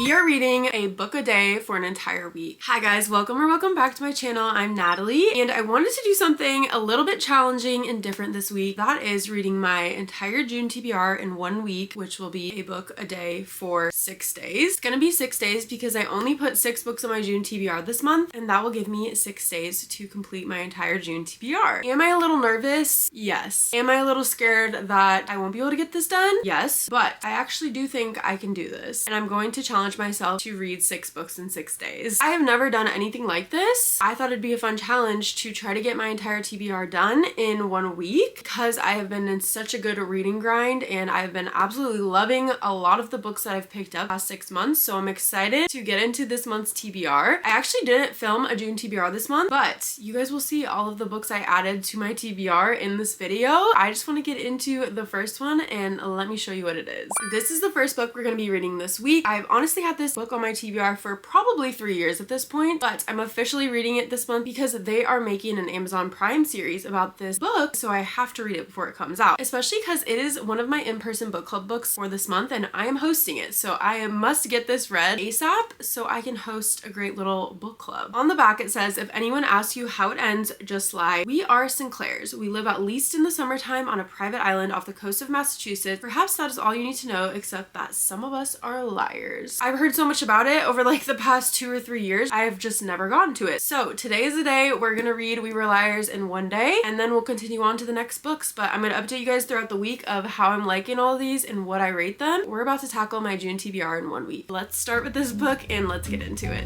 We are reading a book a day for an entire week. Hi guys, welcome back to my channel. I'm Natalie, and I wanted to do something a little bit challenging and different this week. That is reading my entire June TBR in 1 week, which will be a book a day for 6 days. It's gonna be 6 days because I only put 6 books on my June TBR this month, and that will give me 6 days to complete my entire June TBR. Am I a little nervous? Yes. Am I a little scared that I won't be able to get this done? Yes. But I actually do think I can do this, and I'm going to challenge myself to read 6 books in 6 days. I have never done anything like this. I thought it'd be a fun challenge to try to get my entire TBR done in 1 week because I have been in such a good reading grind and I've been absolutely loving a lot of the books that I've picked up past 6 months. So I'm excited to get into this month's TBR. I actually didn't film a June TBR this month, but you guys will see all of the books I added to my TBR in this video. I just want to get into the first one and let me show you what it is. This is the first book we're going to be reading this week. I've honestly had this book on my TBR for probably 3 years at this point, but I'm officially reading it this month because they are making an Amazon Prime series about this book, so I have to read it before it comes out, especially because it is one of my in-person book club books for this month and I am hosting it, so I must get this read ASAP so I can host a great little book club. On the back it says, if anyone asks you how it ends, just lie. We are Sinclairs. We live at least in the summertime on a private island off the coast of Massachusetts. Perhaps that is all you need to know, except that some of us are liars. I've heard so much about it over like the past 2 or 3 years. I have just never gotten to it. So today is the day we're gonna read We Were Liars in 1 day, and then we'll continue on to the next books. But I'm gonna update you guys throughout the week of how I'm liking all of these and what I rate them. We're about to tackle my June TBR in 1 week. Let's start with this book and let's get into it.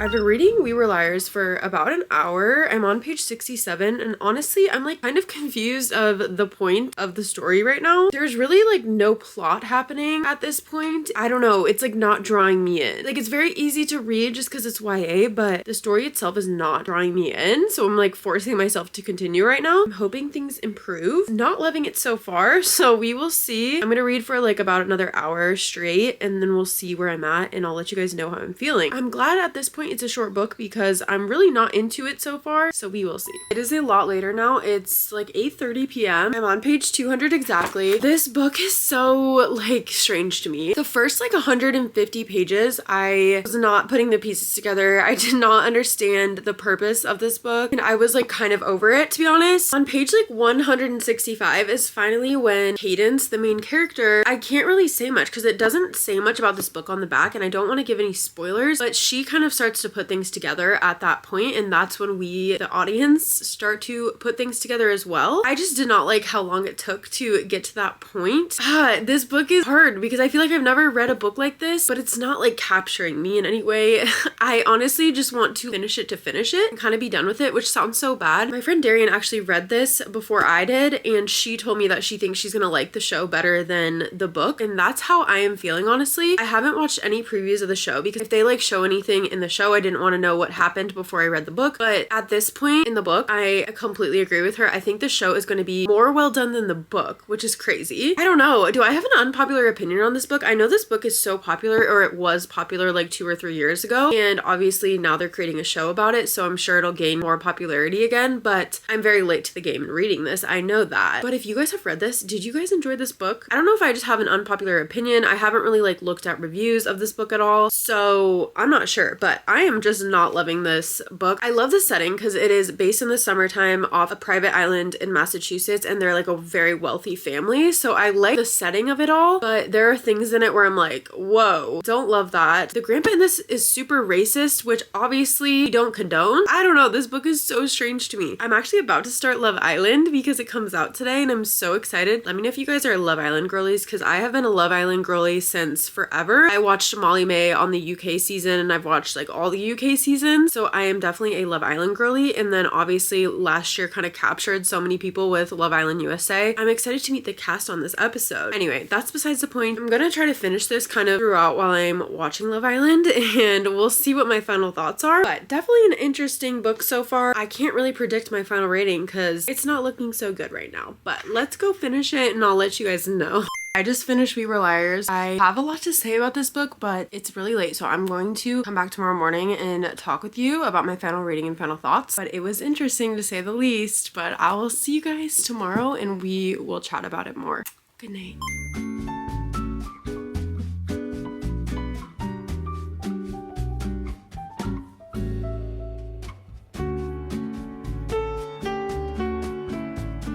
I've been reading We Were Liars for about an hour. I'm on page 67 and honestly I'm like kind of confused of the point of the story right now. There's really like no plot happening at this point. I don't know, it's like not drawing me in. Like it's very easy to read just because it's YA, but the story itself is not drawing me in, so I'm like forcing myself to continue right now. I'm hoping things improve. Not loving it so far, so we will see. I'm gonna read for like about another hour straight and then we'll see where I'm at and I'll let you guys know how I'm feeling. I'm glad at this point it's a short book because I'm really not into it so far, so we will see. It is a lot later now. It's like 8:30 p.m. I'm on page 200 exactly. This book is so like strange to me. The first like 150 pages I was not putting the pieces together. I did not understand the purpose of this book and I was like kind of over it, to be honest. On page like 165 is finally when Cadence, the main character, I can't really say much because it doesn't say much about this book on the back and I don't want to give any spoilers, but she kind of starts to put things together at that point, and that's when we, the audience, start to put things together as well. I just did not like how long it took to get to that point. This book is hard because I feel like I've never read a book like this, but it's not like capturing me in any way. I honestly just want to finish it and kind of be done with it, which sounds so bad. My friend Darian actually read this before I did and she told me that she thinks she's gonna like the show better than the book, and that's how I am feeling honestly. I haven't watched any previews of the show because if they like show anything in the show I didn't want to know what happened before I read the book, but at this point in the book I completely agree with her. I think the show is going to be more well done than the book, which is crazy. I don't know, do I have an unpopular opinion on this book? I know this book is so popular, or it was popular like 2 or 3 years ago, and obviously now they're creating a show about it, so I'm sure it'll gain more popularity again, but I'm very late to the game in reading this, I know that. But if you guys have read this, did you guys enjoy this book? I don't know if I just have an unpopular opinion. I haven't really like looked at reviews of this book at all, so I'm not sure, but I am just not loving this book. I love the setting because it is based in the summertime off a private island in Massachusetts, and they're like a very wealthy family, so I like the setting of it all, but there are things in it where I'm like, whoa, don't love that. The grandpa in this is super racist, which obviously we don't condone. I don't know, this book is so strange to me. I'm actually about to start Love Island because it comes out today and I'm so excited. Let me know if you guys are Love Island girlies because I have been a Love Island girly since forever. I watched Molly May on the UK season and I've watched like all all the UK seasons, so I am definitely a Love Island girly. And then obviously last year kind of captured so many people with Love Island USA. I'm excited to meet the cast on this episode. Anyway, that's besides the point. I'm gonna try to finish this kind of throughout while I'm watching Love Island, and we'll see what my final thoughts are. But definitely an interesting book so far. I can't really predict my final rating because it's not looking so good right now, but let's go finish it and I'll let you guys know. I just finished We Were Liars. I have a lot to say about this book, but it's really late, so I'm going to come back tomorrow morning and talk with you about my final rating and final thoughts. But it was interesting to say the least, but I will see you guys tomorrow and we will chat about it more. Good night.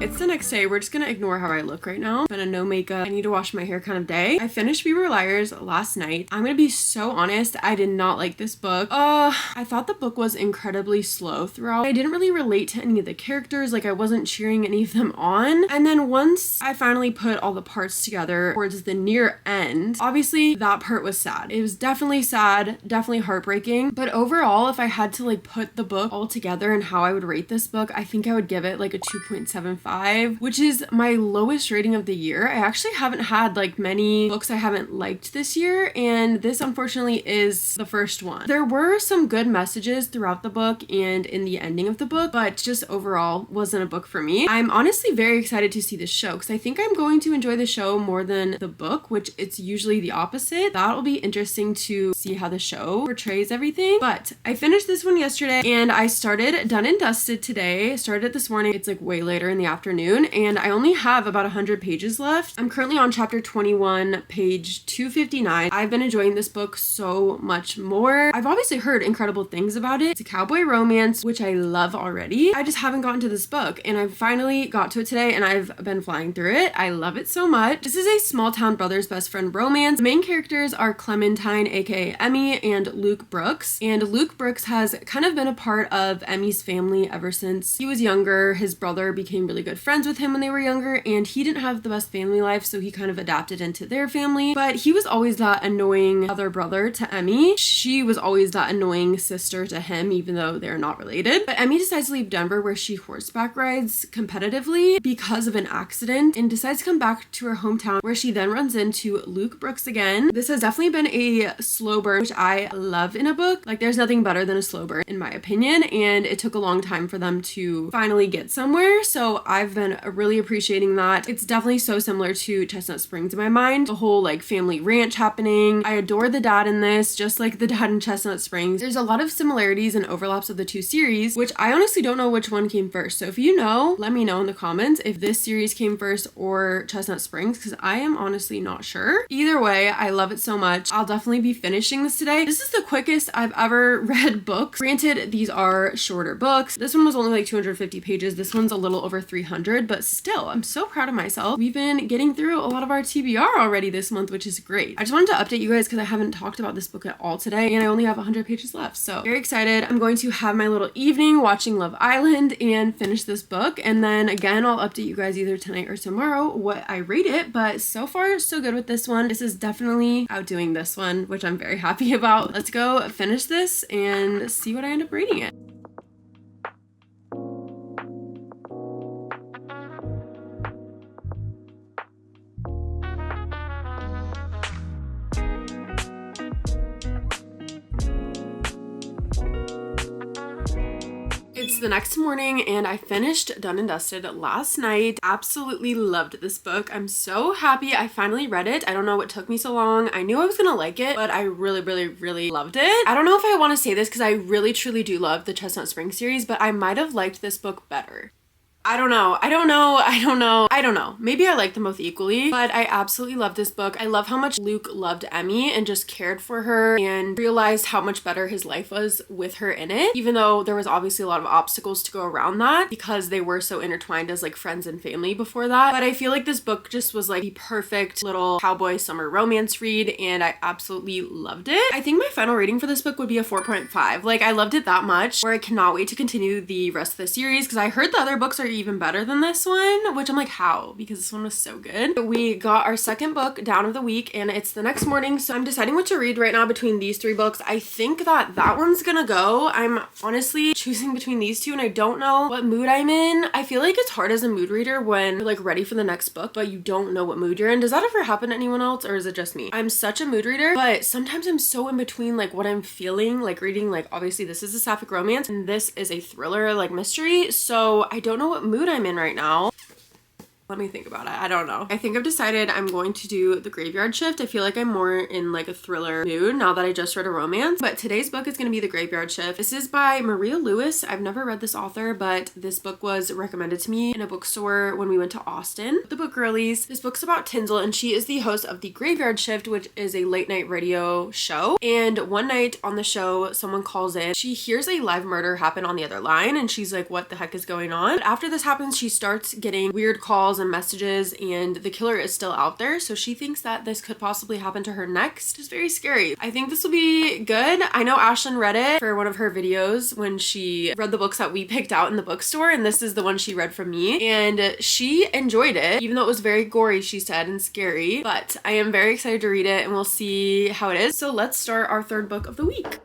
It's the next day. We're just gonna ignore how I look right now. Been a no makeup, I need to wash my hair kind of day. I finished We Were Liars last night. I'm gonna be so honest, I did not like this book. I thought the book was incredibly slow throughout. I didn't really relate to any of the characters, like I wasn't cheering any of them on. And then once I finally put all the parts together towards the near end, obviously that part was sad. It was definitely sad, definitely heartbreaking. But overall, if I had to like put the book all together and how I would rate this book, I think I would give it like a 2.75, which is my lowest rating of the year. I actually haven't had like many books I haven't liked this year, and this unfortunately is the first one. There were some good messages throughout the book and in the ending of the book, but just overall wasn't a book for me. I'm honestly very excited to see this show because I think I'm going to enjoy the show more than the book, which it's usually the opposite. That'll be interesting to see how the show portrays everything. But I finished this one yesterday and I started Done and Dusted today. Started it this morning. It's like way later in the afternoon and I only have about 100 pages left. I'm currently on chapter 21, page 259. I've been enjoying this book so much more. I've obviously heard incredible things about it. It's a cowboy romance, which I love already. I just haven't gotten to this book and I finally got to it today and I've been flying through it. I love it so much. This is a small town brother's best friend romance. The main characters are Clementine, aka Emmy, and Luke Brooks. And Luke Brooks has kind of been a part of Emmy's family ever since he was younger. His brother became really good friends with him when they were younger and he didn't have the best family life, so he kind of adapted into their family. But he was always that annoying other brother to Emmy. She was always that annoying sister to him, even though they're not related. But Emmy decides to leave Denver, where she horseback rides competitively, because of an accident, and decides to come back to her hometown, where she then runs into Luke Brooks again. This has definitely been a slow burn, which I love in a book. Like, there's nothing better than a slow burn in my opinion, and it took a long time for them to finally get somewhere, so I've been really appreciating that. It's definitely so similar to Chestnut Springs in my mind. The whole like family ranch happening. I adore the dad in this, just like the dad in Chestnut Springs. There's a lot of similarities and overlaps of the two series, which I honestly don't know which one came first. So if you know, let me know in the comments if this series came first or Chestnut Springs, because I am honestly not sure. Either way, I love it so much. I'll definitely be finishing this today. This is the quickest I've ever read books. Granted, these are shorter books. This one was only like 250 pages. This one's a little over 300, but still, I'm so proud of myself. We've been getting through a lot of our TBR already this month, which is great. I just wanted to update you guys because I haven't talked about this book at all today, and I only have 100 pages left, so very excited. I'm going to have my little evening watching Love Island and finish this book, and then again, I'll update you guys either tonight or tomorrow what I rate it, but so far, so good with this one. This is definitely outdoing this one, which I'm very happy about. Let's go finish this and see what I end up rating it. It's the next morning and I finished Done and Dusted last night. Absolutely loved this book. I'm so happy I finally read it. I don't know what took me so long. I knew I was gonna like it, but I really loved it. I don't know if I want to say this because I really truly do love the Chestnut Springs series, but I might have liked this book better. I don't know. Maybe I like them both equally, but I absolutely love this book. I love how much Luke loved Emmy and just cared for her and realized how much better his life was with her in it, even though there was obviously a lot of obstacles to go around that because they were so intertwined as like friends and family before that. But I feel like this book just was like the perfect little cowboy summer romance read and I absolutely loved it. I think my final rating for this book would be a 4.5. Like, I loved it that much where I cannot wait to continue the rest of the series because I heard the other books are even better than this one, which I'm like, how? Because this one was so good. We got our second book down of the week and it's the next morning, so I'm deciding what to read right now between these three books. I think that one's gonna go. I'm honestly choosing between these two and I don't know what mood I'm in. I feel like it's hard as a mood reader when you're like ready for the next book, but you don't know what mood you're in. Does that ever happen to anyone else or is it just me? I'm such a mood reader, but sometimes I'm so in between like what I'm feeling, like reading, like obviously this is a sapphic romance and this is a thriller, like mystery. So I don't know what mood I'm in right now. Let me think about it. I don't know. I think I've decided I'm going to do The Graveyard Shift. I feel like I'm more in like a thriller mood now that I just read a romance. But today's book is going to be The Graveyard Shift. This is by Maria Lewis. I've never read this author, but this book was recommended to me in a bookstore when we went to Austin, the book girlies. This book's about Tinsel and she is the host of The Graveyard Shift, which is a late night radio show. And one night on the show, someone calls in. She hears a live murder happen on the other line and she's like, what the heck is going on? But after this happens, she starts getting weird calls and messages and the killer is still out there, so she thinks that this could possibly happen to her next. It's very scary. I think this will be good. I know Ashlyn read it for one of her videos when she read the books that we picked out in the bookstore, and this is the one she read from me and she enjoyed it, even though it was very gory, she said, and scary. But I am very excited to read it and we'll see how it is. So let's start our third book of the week.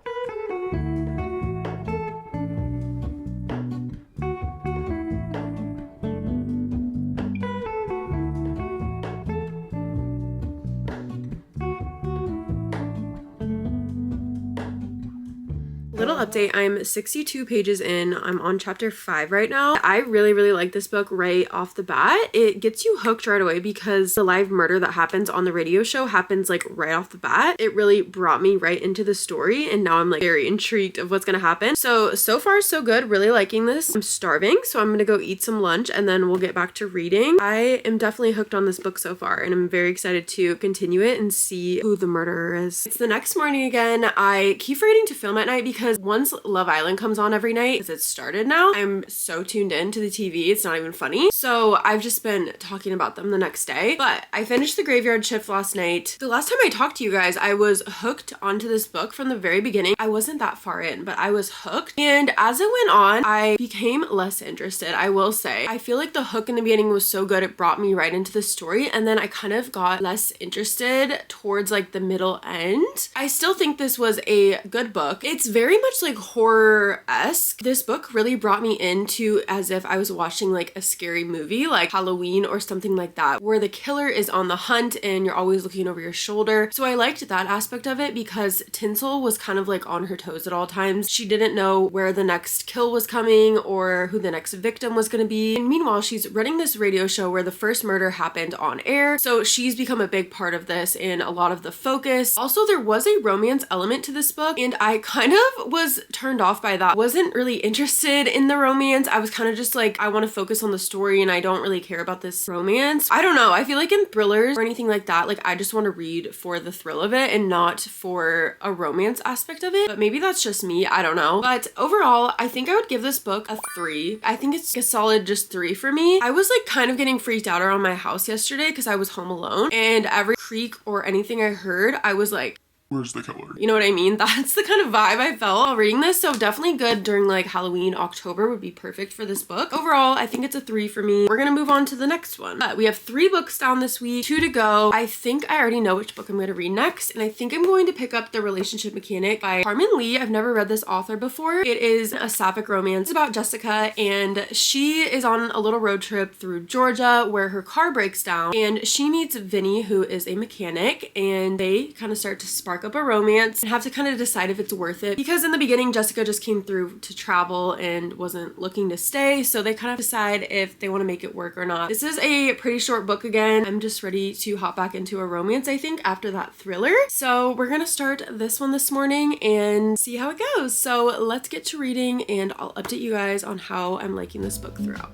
Little update, I'm 62 pages in. I'm on chapter 5 right now. I really like this book right off the bat. It gets you hooked right away because the live murder that happens on the radio show happens like right off the bat. It really brought me right into the story and now I'm like very intrigued of what's gonna happen. So far so good, really liking this. I'm starving, so I'm gonna go eat some lunch and then we'll get back to reading. I am definitely hooked on this book so far and I'm very excited to continue it and see who the murderer is. It's the next morning again. I keep forgetting to film at night because once Love Island comes on every night, because it's started now, I'm so tuned in to the TV, it's not even funny. So I've just been talking about them the next day. But I finished The Graveyard Shift last night. The last time I talked to you guys, I was hooked onto this book from the very beginning. I wasn't that far in, but I was hooked. And as it went on, I became less interested, I will say. I feel like the hook in the beginning was so good, it brought me right into the story. And then I kind of got less interested towards like the middle end. I still think this was a good book. It's very much like horror-esque. This book really brought me into as if I was watching like a scary movie like Halloween or something like that, where the killer is on the hunt and you're always looking over your shoulder. So I liked that aspect of it because Tinsel was kind of like on her toes at all times. She didn't know where the next kill was coming or who the next victim was going to be. And meanwhile, she's running this radio show where the first murder happened on air. So she's become a big part of this and a lot of the focus. Also, there was a romance element to this book and I kind of was turned off by that. Wasn't really interested in the romance. I was kind of just like, I want to focus on the story and I don't really care about this romance. I don't know. I feel like in thrillers or anything like that, like I just want to read for the thrill of it and not for a romance aspect of it. But maybe that's just me. I don't know. But overall, I think I would give this book a 3. I think it's a solid just 3 for me. I was like kind of getting freaked out around my house yesterday because I was home alone and every creak or anything I heard, I was like, where's the killer? You know what I mean? That's the kind of vibe I felt while reading this. So definitely good during like Halloween, October would be perfect for this book. Overall, I think it's a 3 for me. We're gonna move on to the next one. But we have 3 books down this week, 2 to go. I think I already know which book I'm gonna read next. And I think I'm going to pick up The Relationship Mechanic by Carmen Lee. I've never read this author before. It is a sapphic romance. It's about Jessica and she is on a little road trip through Georgia where her car breaks down and she meets Vinny, who is a mechanic, and they kind of start to spark up a romance and have to kind of decide if it's worth it, because in the beginning Jessica just came through to travel and wasn't looking to stay, so they kind of decide if they want to make it work or not. This is a pretty short book again. I'm just ready to hop back into a romance, I think, after that thriller. So we're gonna start this one this morning and see how it goes. So let's get to reading and I'll update you guys on how I'm liking this book throughout.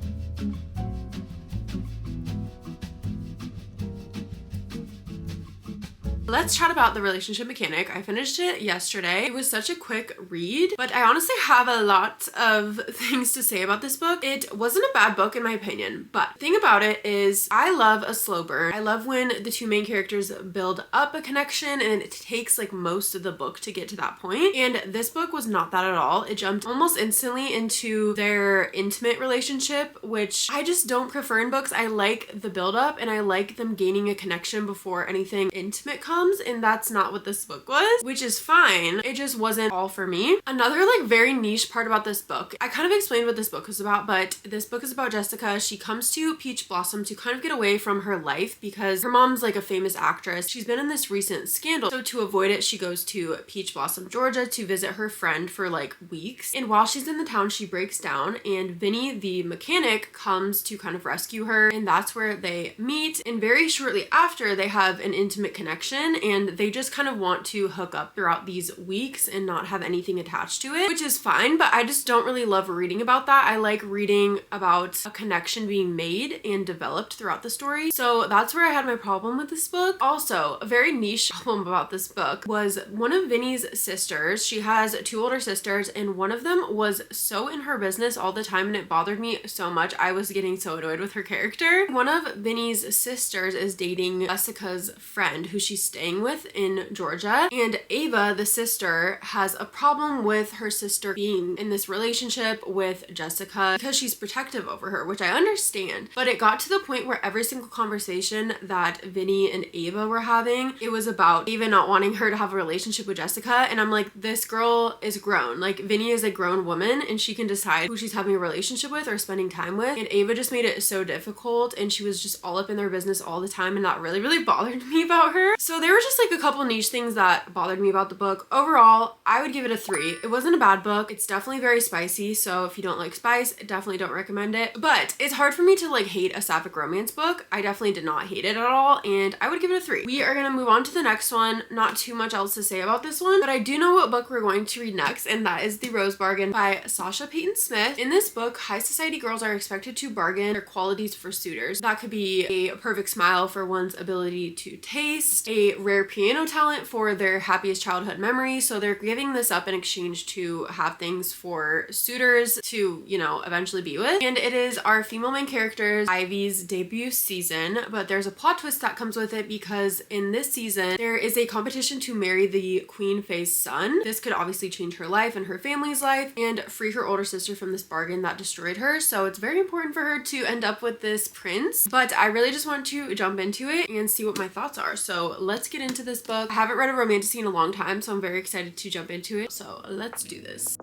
Let's chat about The Relationship Mechanic. I finished it yesterday. It was such a quick read, but I honestly have a lot of things to say about this book. It wasn't a bad book in my opinion, but the thing about it is I love a slow burn. I love when the two main characters build up a connection and it takes like most of the book to get to that point. And this book was not that at all. It jumped almost instantly into their intimate relationship, which I just don't prefer in books. I like the build up and I like them gaining a connection before anything intimate comes, and that's not what this book was, which is fine. It just wasn't all for me. Another like very niche part about this book, I kind of explained what this book was about, but this book is about Jessica. She comes to Peach Blossom to kind of get away from her life because her mom's like a famous actress. She's been in this recent scandal, so to avoid it she goes to Peach Blossom, Georgia to visit her friend for like weeks, and while she's in the town she breaks down and Vinny the mechanic comes to kind of rescue her, and that's where they meet, and very shortly after they have an intimate connection and they just kind of want to hook up throughout these weeks and not have anything attached to it, which is fine, but I just don't really love reading about that. I like reading about a connection being made and developed throughout the story, so that's where I had my problem with this book. Also, a very niche problem about this book was one of Vinny's sisters. She has two older sisters and one of them was so in her business all the time and it bothered me so much. I was getting so annoyed with her character. One of Vinny's sisters is dating Jessica's friend who she's staying with in Georgia, and Ava, the sister, has a problem with her sister being in this relationship with Jessica because she's protective over her, which I understand, but it got to the point where every single conversation that Vinny and Ava were having, it was about Ava not wanting her to have a relationship with Jessica, and I'm like, this girl is grown. Like, Vinny is a grown woman and she can decide who she's having a relationship with or spending time with, and Ava just made it so difficult and she was just all up in their business all the time, and that really bothered me about her. So there were just like a couple niche things that bothered me about the book. Overall, I would give it a 3. It wasn't a bad book. It's definitely very spicy, so if you don't like spice, definitely don't recommend it. But it's hard for me to like hate a sapphic romance book. I definitely did not hate it at all, and I would give it a 3. We are gonna move on to the next one. Not too much else to say about this one, but I do know what book we're going to read next, and that is The Rose Bargain by Sasha Payton Smith. In this book, high society girls are expected to bargain their qualities for suitors. That could be a perfect smile for one's ability to taste, a rare piano talent for their happiest childhood memory. So they're giving this up in exchange to have things for suitors to, you know, eventually be with. And it is our female main character Ivy's debut season, but there's a plot twist that comes with it because in this season there is a competition to marry the Queen Fae's son. This could obviously change her life and her family's life and free her older sister from this bargain that destroyed her. So it's very important for her to end up with this prince, but I really just want to jump into it and see what my thoughts are. So let's get into this book. I haven't read a romantic in a long time, so I'm very excited to jump into it. So let's do this.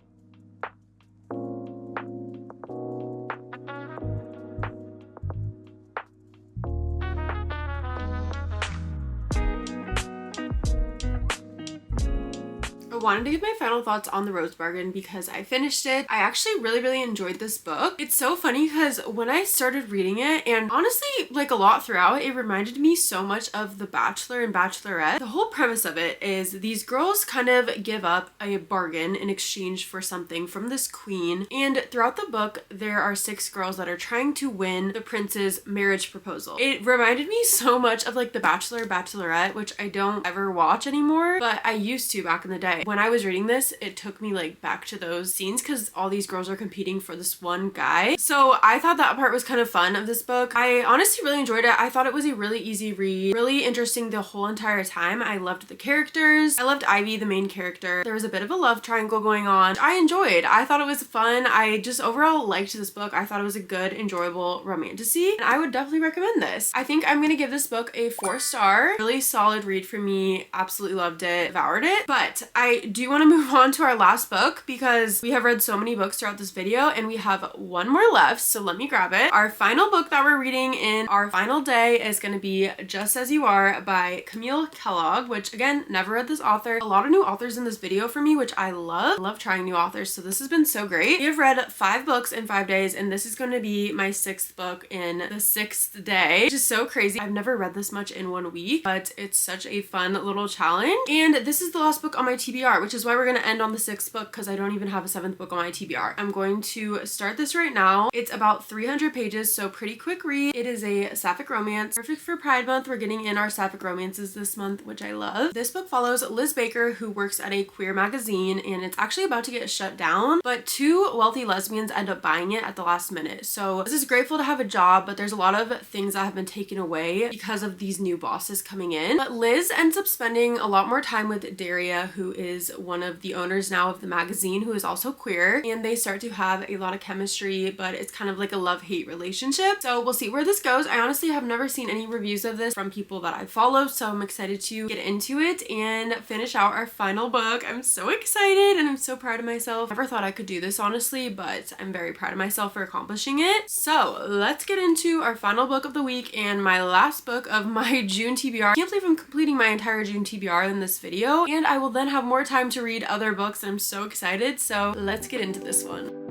I wanted to give my final thoughts on The Rose Bargain because I finished it. I actually really enjoyed this book. It's so funny because when I started reading it, and honestly like a lot throughout, it reminded me so much of The Bachelor and Bachelorette. The whole premise of it is these girls kind of give up a bargain in exchange for something from this queen, and throughout the book there are 6 girls that are trying to win the prince's marriage proposal. It reminded me so much of like The Bachelor, Bachelorette, which I don't ever watch anymore, but I used to back in the day. When I was reading this, it took me like back to those scenes because all these girls are competing for this one guy. So I thought that part was kind of fun of this book. I honestly really enjoyed it. I thought it was a really easy read, really interesting the whole entire time. I loved the characters. I loved Ivy, the main character. There was a bit of a love triangle going on. I enjoyed. I thought it was fun. I just overall liked this book. I thought it was a good, enjoyable romantasy, and I would definitely recommend this. I think I'm gonna give this book a 4-star. Really solid read for me. Absolutely loved it. Devoured it. But I do want to move on to our last book because we have read so many books throughout this video and we have one more left, so let me grab it. Our final book that we're reading in our final day is going to be Just As You Are by Camille Kellogg, which again, never read this author. A lot of new authors in this video for me, which I love. I love trying new authors, so this has been so great. We have read 5 books in 5 days and this is going to be my 6th book in the 6th day, which is so crazy. I've never read this much in 1 week, but it's such a fun little challenge. And this is the last book on my TBR TBR, which is why we're gonna end on the 6th book because I don't even have a 7th book on my TBR. I'm going to start this right now. It's about 300 pages, so pretty quick read. It is a sapphic romance, perfect for Pride Month. We're getting in our sapphic romances this month, which I love. This book follows Liz Baker, who works at a queer magazine, and it's actually about to get shut down, but 2 wealthy lesbians end up buying it at the last minute. So Liz is grateful to have a job, but there's a lot of things that have been taken away because of these new bosses coming in. But Liz ends up spending a lot more time with Daria, who is one of the owners now of the magazine, who is also queer, and they start to have a lot of chemistry, but it's kind of like a love-hate relationship. So we'll see where this goes. I honestly have never seen any reviews of this from people that I follow, so I'm excited to get into it and finish out our final book. I'm so excited and I'm so proud of myself. Never thought I could do this, honestly, but I'm very proud of myself for accomplishing it. So let's get into our final book of the week and my last book of my June TBR. I can't believe I'm completing my entire June TBR in this video, and I will then have more time to read other books, and I'm so excited. So let's get into this one.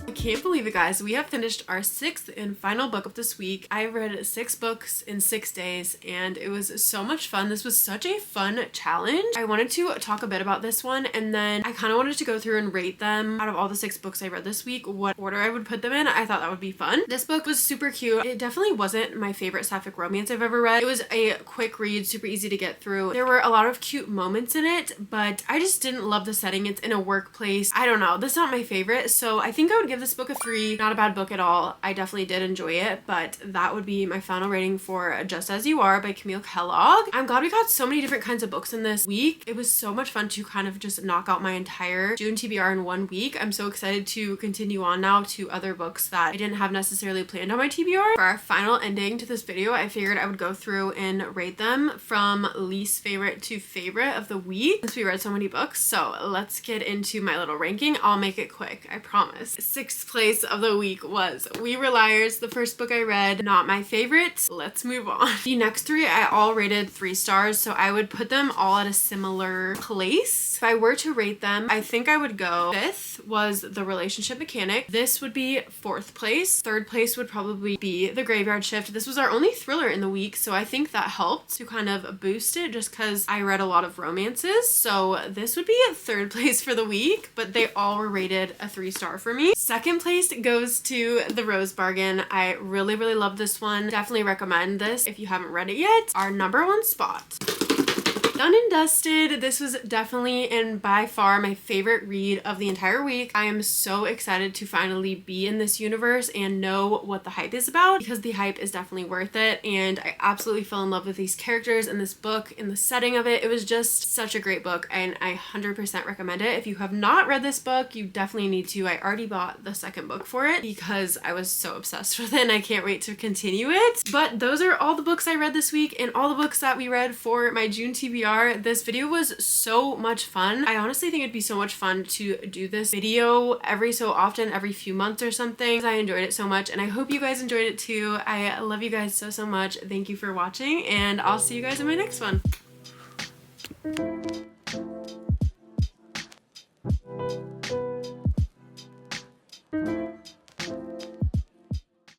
I can't believe it, guys. We have finished our 6th and final book of this week. I read 6 books in 6 days and it was so much fun. This was such a fun challenge. I wanted to talk a bit about this one, and then I kind of wanted to go through and rate them out of all the 6 books I read this week, what order I would put them in. I thought that would be fun. This book was super cute. It definitely wasn't my favorite sapphic romance I've ever read. It was a quick read, super easy to get through. There were a lot of cute moments in it, but I just didn't love the setting. It's in a workplace. I don't know. This is not my favorite, so I think I would give this book a 3. Not a bad book at all. I definitely did enjoy it, but that would be my final rating for Just As You Are by Camille Kellogg. I'm glad we got so many different kinds of books in this week. It was so much fun to kind of just knock out my entire June TBR in 1 week. I'm so excited to continue on now to other books that I didn't have necessarily planned on my TBR. For our final ending to this video, I figured I would go through and rate them from least favorite to favorite of the week since we read so many books. So let's get into my little ranking. I'll make it quick, I promise. 6th place of the week was We Were Liars, the first book I read. Not my favorite. Let's move on. The next 3 I all rated 3 stars, so I would put them all at a similar place. If I were to rate them, I think I would go 5th was The Relationship Mechanic. This would be 4th place. 3rd place would probably be The Graveyard Shift. This was our only thriller in the week, so I think that helped to kind of boost it just because I read a lot of romances. So this would be at 3rd place for the week, but they all were rated a 3-star for me. 2nd place goes to The Rose Bargain. I really love this one. Definitely recommend this if you haven't read it yet. Our #1 spot. Done and dusted. This was definitely and by far my favorite read of the entire week. I am so excited to finally be in this universe and know what the hype is about, because the hype is definitely worth it, and I absolutely fell in love with these characters in this book, in the setting of it. It was just such a great book, and I 100% recommend it. If you have not read this book, you definitely need to. I already bought the 2nd book for it because I was so obsessed with it and I can't wait to continue it. But those are all the books I read this week and all the books that we read for my June TBR. This video was so much fun. I honestly think it'd be so much fun to do this video every so often, every few months or something. I enjoyed it so much, and I hope you guys enjoyed it too. I love you guys so much. Thank you for watching, and I'll see you guys in my next one.